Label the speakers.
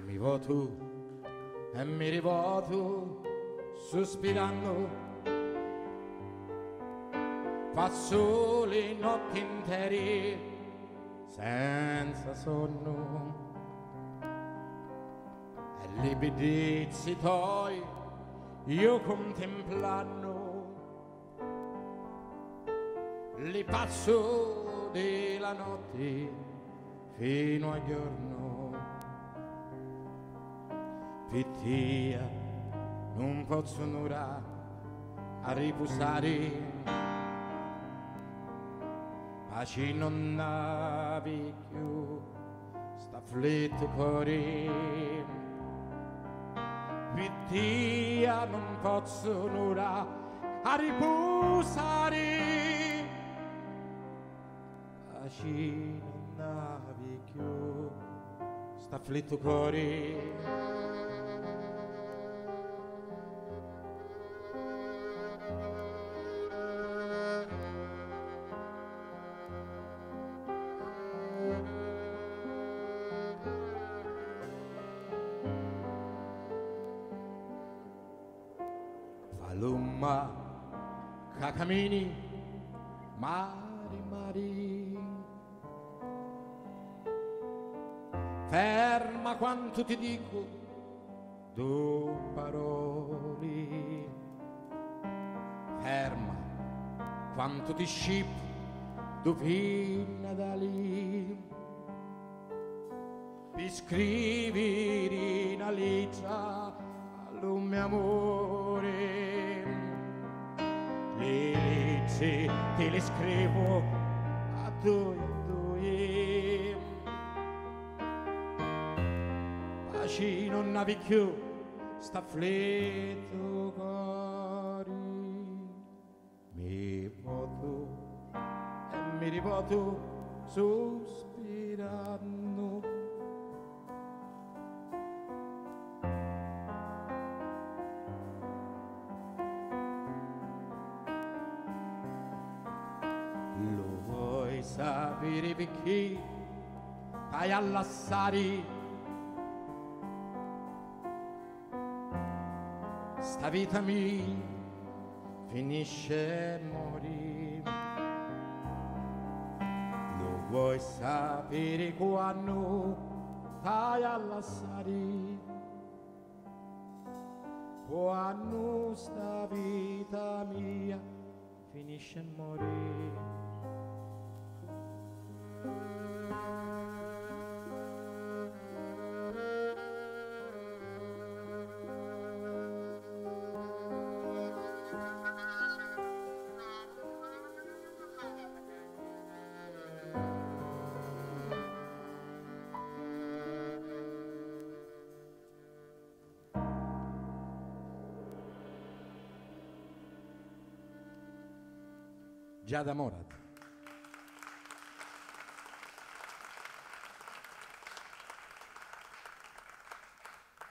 Speaker 1: mi votu e mi rivotu sospirando, passo le notti intere senza sonno e le bellezze tuoi io contemplando, li passo della notte fino al giorno. Pittia non posso un'ora a riposare, pace non navi più st'afflitto cuore. Pittia non posso un'ora a riposare, pace non navi più st'afflitto cuore. Palomma che cammini mari mari, ferma quanto ti dico due parole, ferma quanto ti scippo due pinna da lì, ti scrivi in aleggia allo mio amore. Le leggi te le scrivo a due, pace non navi più st'afflitto cuore. Mi voto e mi rivoto sospirando, sapere perché stai a lasciare sta vita mia, finisce e morì. Lo vuoi sapere quando stai a lasciare, quando sta vita mia finisce e morì. Jada Morad.